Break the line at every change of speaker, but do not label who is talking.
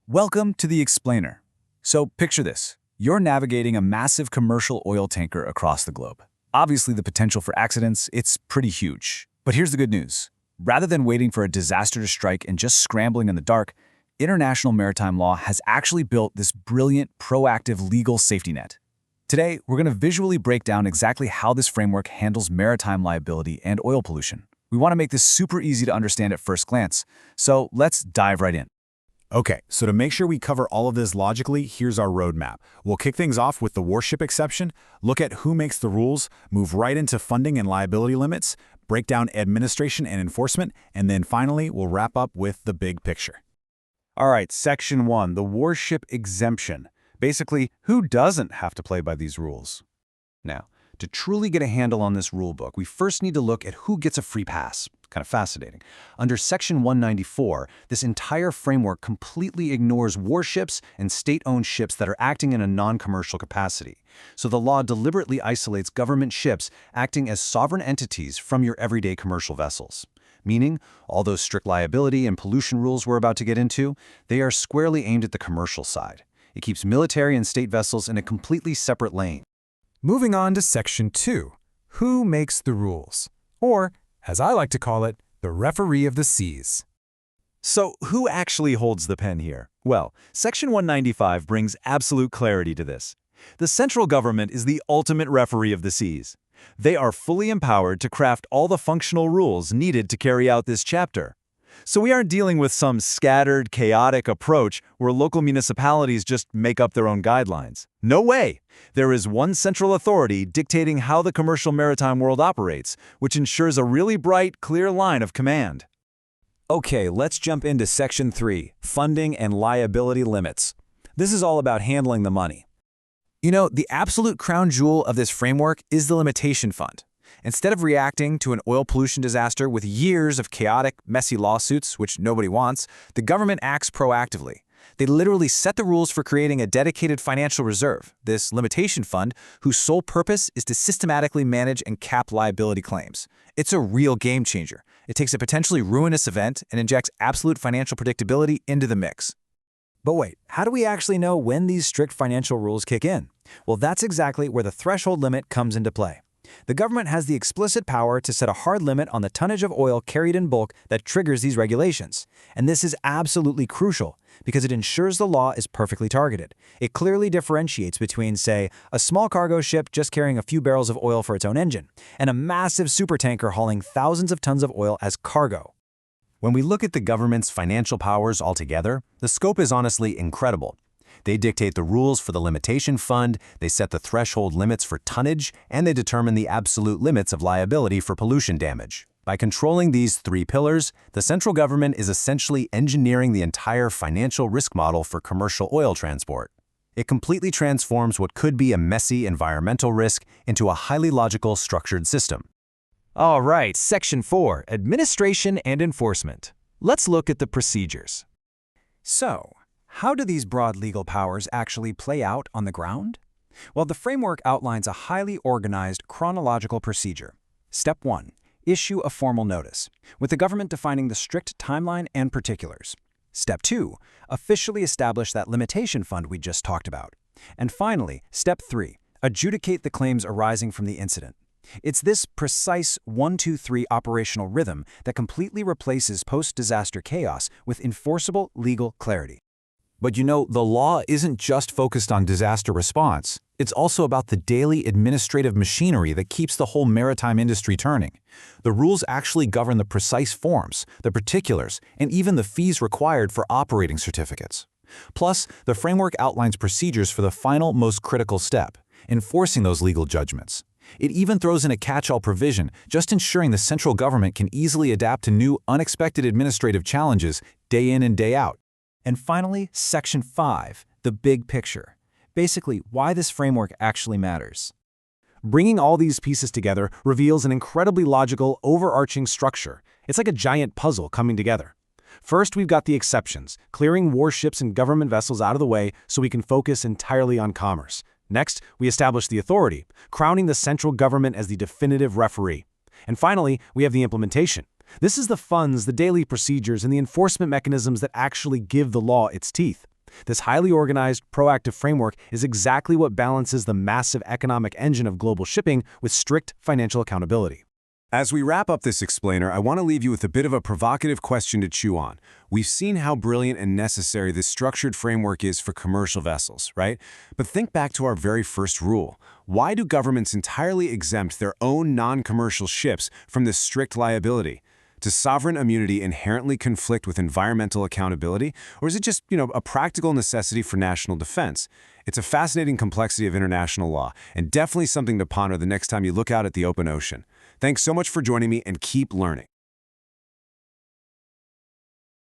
Welcome to the Explainer. So picture this. You're navigating a massive commercial oil tanker across the globe. Obviously, the potential for accidents, it's pretty huge. But here's the good news. Rather than waiting for a disaster to strike and just scrambling in the dark, international maritime law has actually built this brilliant, proactive legal safety net. Today, we're going to visually break down exactly how this framework handles maritime liability and oil pollution. We want to make this super easy to understand at first glance, so let's dive right in.
Okay, so to make sure we cover all of this logically, here's our roadmap. We'll kick things off with the warship exception, look at who makes the rules, move right into funding and liability limits, break down administration and enforcement, and then finally, we'll wrap up with the big picture.
All right, Section 1, the warship exemption. Basically, who doesn't have to play by these rules? Now, to truly get a handle on this rulebook, we first need to look at who gets a free pass. Kind of fascinating. Under Section 194, this entire framework completely ignores warships and state-owned ships that are acting in a non-commercial capacity. So the law deliberately isolates government ships acting as sovereign entities from your everyday commercial vessels. Meaning, all those strict liability and pollution rules we're about to get into, they are squarely aimed at the commercial side. It keeps military and state vessels in a completely separate lane.
Moving on to Section 2, who makes the rules? Or, as I like to call it, the referee of the seas.
So who actually holds the pen here? Well, Section 195 brings absolute clarity to this. The central government is the ultimate referee of the seas. They are fully empowered to craft all the functional rules needed to carry out this chapter. So we aren't dealing with some scattered, chaotic approach where local municipalities just make up their own guidelines. No way! There is one central authority dictating how the commercial maritime world operates, which ensures a really bright, clear line of command. Okay, let's jump into Section 3, funding and liability limits. This is all about handling the money.
You know, the absolute crown jewel of this framework is the limitation fund. Instead of reacting to an oil pollution disaster with years of chaotic, messy lawsuits, which nobody wants, the government acts proactively. They literally set the rules for creating a dedicated financial reserve, this limitation fund, whose sole purpose is to systematically manage and cap liability claims. It's a real game changer. It takes a potentially ruinous event and injects absolute financial predictability into the mix. But wait, how do we actually know when these strict financial rules kick in? Well, that's exactly where the threshold limit comes into play. The government has the explicit power to set a hard limit on the tonnage of oil carried in bulk that triggers these regulations. And this is absolutely crucial because it ensures the law is perfectly targeted. It clearly differentiates between, say, a small cargo ship just carrying a few barrels of oil for its own engine, and a massive supertanker hauling thousands of tons of oil as cargo.
When we look at the government's financial powers altogether, the scope is honestly incredible. They dictate the rules for the limitation fund, they set the threshold limits for tonnage, and they determine the absolute limits of liability for pollution damage. By controlling these three pillars, the central government is essentially engineering the entire financial risk model for commercial oil transport. It completely transforms what could be a messy environmental risk into a highly logical, structured system.
All right, Section 4, Administration and Enforcement. Let's look at the procedures. So, how do these broad legal powers actually play out on the ground? Well, the framework outlines a highly organized chronological procedure. Step 1. Issue a formal notice, with the government defining the strict timeline and particulars. Step 2. Officially establish that limitation fund we just talked about. And finally, Step 3. Adjudicate the claims arising from the incident. It's this precise 1-2-3 operational rhythm that completely replaces post-disaster chaos with enforceable legal clarity.
But you know, the law isn't just focused on disaster response. It's also about the daily administrative machinery that keeps the whole maritime industry turning. The rules actually govern the precise forms, the particulars, and even the fees required for operating certificates. Plus, the framework outlines procedures for the final, most critical step, enforcing those legal judgments. It even throws in a catch-all provision, just ensuring the central government can easily adapt to new, unexpected administrative challenges day in and day out.
And finally, Section 5, the big picture. Basically, why this framework actually matters.
Bringing all these pieces together reveals an incredibly logical, overarching structure. It's like a giant puzzle coming together. First, we've got the exceptions, clearing warships and government vessels out of the way so we can focus entirely on commerce. Next, we establish the authority, crowning the central government as the definitive referee. And finally, we have the implementation. This is the funds, the daily procedures, and the enforcement mechanisms that actually give the law its teeth. This highly organized, proactive framework is exactly what balances the massive economic engine of global shipping with strict financial accountability.
As we wrap up this explainer, I want to leave you with a bit of a provocative question to chew on. We've seen how brilliant and necessary this structured framework is for commercial vessels, right? But think back to our very first rule. Why do governments entirely exempt their own non-commercial ships from this strict liability? Does sovereign immunity inherently conflict with environmental accountability, or is it just, a practical necessity for national defense? It's a fascinating complexity of international law, and definitely something to ponder the next time you look out at the open ocean. Thanks so much for joining me, and keep learning.